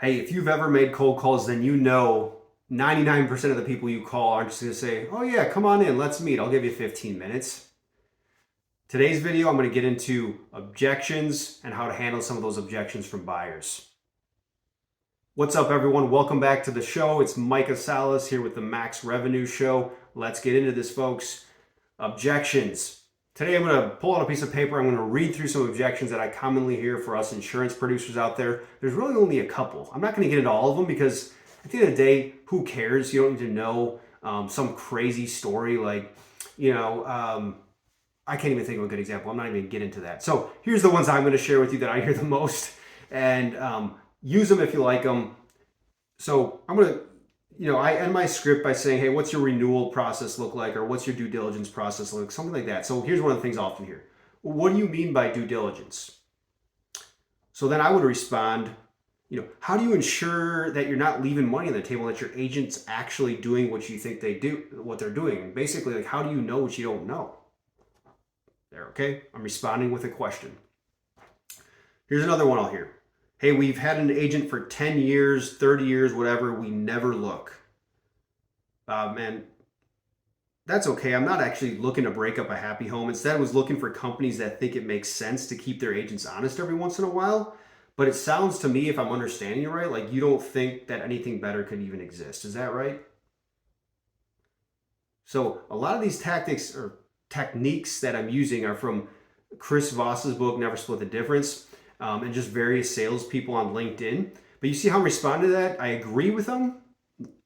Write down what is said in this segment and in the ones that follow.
Hey, if you've ever made cold calls, then you know 99% of the people you call aren't just going to say, oh yeah, come on in, let's meet, I'll give you 15 minutes. Today's video, I'm going to get into objections and how to handle some of those objections from buyers. What's up, everyone? Welcome back to the show. It's Micah Salas here with the Max Revenue Show. Let's get into this, folks. Objections. Today, I'm going to pull out a piece of paper. I'm going to read through some objections that I commonly hear for us insurance producers out there. There's really only a couple. I'm not going to get into all of them because at the end of the day, who cares? You don't need to know some crazy story like, I can't even think of a good example. I'm not even going to get into that. So here's the ones I'm going to share with you that I hear the most, and use them if you like them. So I'm going to, I end my script by saying, hey, what's your renewal process look like? Or what's your due diligence process look like? Something like that. So here's one of the things I often hear. Well, what do you mean by due diligence? So then I would respond, how do you ensure that you're not leaving money on the table, that your agent's actually doing what you think they do, what they're doing? And basically, like, how do you know what you don't know? There, okay? I'm responding with a question. Here's another one I'll hear. Hey, we've had an agent for 10 years, 30 years, whatever. We never look. Man, that's okay. I'm not actually looking to break up a happy home. Instead, I was looking for companies that think it makes sense to keep their agents honest every once in a while. But it sounds to me, if I'm understanding you right, like you don't think that anything better could even exist. Is that right? So a lot of these tactics or techniques that I'm using are from Chris Voss's book, Never Split the Difference, and just various salespeople on LinkedIn. But you see how I'm responding to that? I agree with them,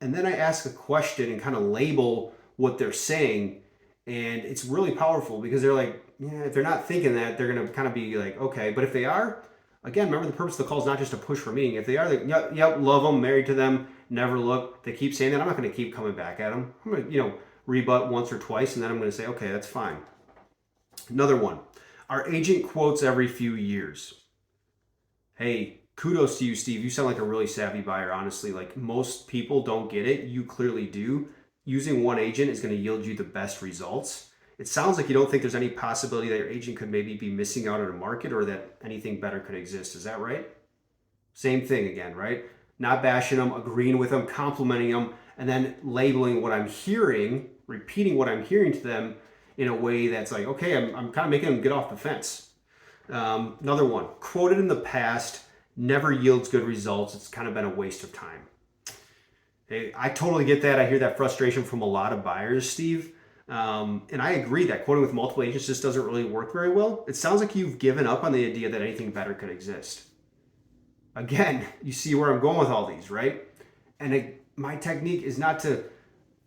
and then I ask a question and kind of label what they're saying. And it's really powerful because they're like, yeah, if they're not thinking that, they're going to kind of be like, okay. But if they are, again, remember the purpose of the call is not just to push for meeting. If they are, like, yep, love them, married to them, never look, they keep saying that, I'm not going to keep coming back at them. I'm going to, rebut once or twice, and then I'm going to say, okay, that's fine. Another one. Our agent quotes every few years. Hey, kudos to you, Steve. You sound like a really savvy buyer, honestly. Like, most people don't get it. You clearly do. Using one agent is going to yield you the best results. It sounds like you don't think there's any possibility that your agent could maybe be missing out on a market or that anything better could exist. Is that right? Same thing again, right? Not bashing them, agreeing with them, complimenting them, and then labeling what I'm hearing, repeating what I'm hearing to them in a way that's like, okay, I'm kind of making them get off the fence. Another one, quoted in the past never yields good results. It's kind of been a waste of time. Hey, I totally get that. I hear that frustration from a lot of buyers, Steve. And I agree that quoting with multiple agents just doesn't really work very well. It sounds like you've given up on the idea that anything better could exist. Again, you see where I'm going with all these, right? And my technique is not to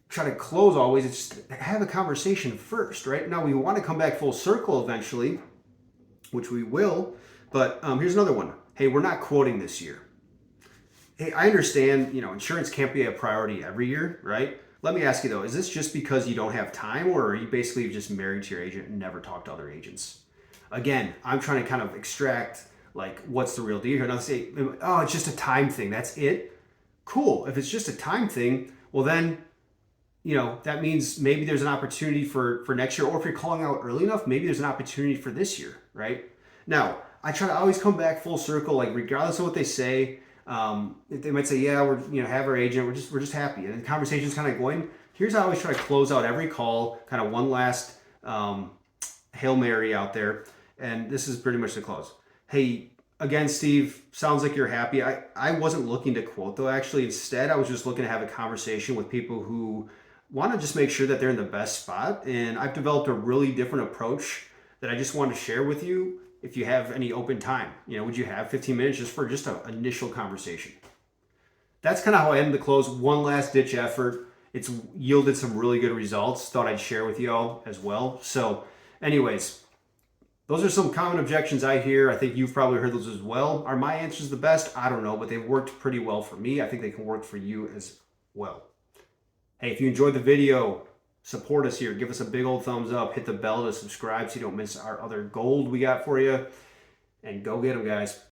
try to close always. It's just to have a conversation first, right? Now, we want to come back full circle eventually, which we will. But here's another one. Hey, we're not quoting this year. Hey, I understand, insurance can't be a priority every year, right? Let me ask you though, is this just because you don't have time, or are you basically just married to your agent and never talk to other agents? Again, I'm trying to kind of extract like what's the real deal here. Now say, oh, it's just a time thing. That's it. Cool. If it's just a time thing, well then, that means maybe there's an opportunity for next year, or if you're calling out early enough, maybe there's an opportunity for this year, right? Now, I try to always come back full circle, like regardless of what they say. They might say, yeah, we're have our agent, we're just happy, and the conversation's kind of going. Here's how I always try to close out every call, kind of one last Hail Mary out there, and this is pretty much the close. Hey, again, Steve, sounds like you're happy. I wasn't looking to quote though, actually. Instead, I was just looking to have a conversation with people who want to just make sure that they're in the best spot, and I've developed a really different approach that I just wanted to share with you. If you have any open time, would you have 15 minutes just for just an initial conversation? That's kind of how I ended the close. One last ditch effort. It's yielded some really good results. Thought I'd share with you all as well. So anyways, those are some common objections I hear. I think you've probably heard those as well. Are my answers the best? I don't know, but they've worked pretty well for me. I think they can work for you as well. Hey, if you enjoyed the video, support us here. Give us a big old thumbs up. Hit the bell to subscribe so you don't miss our other gold we got for you. And go get them, guys.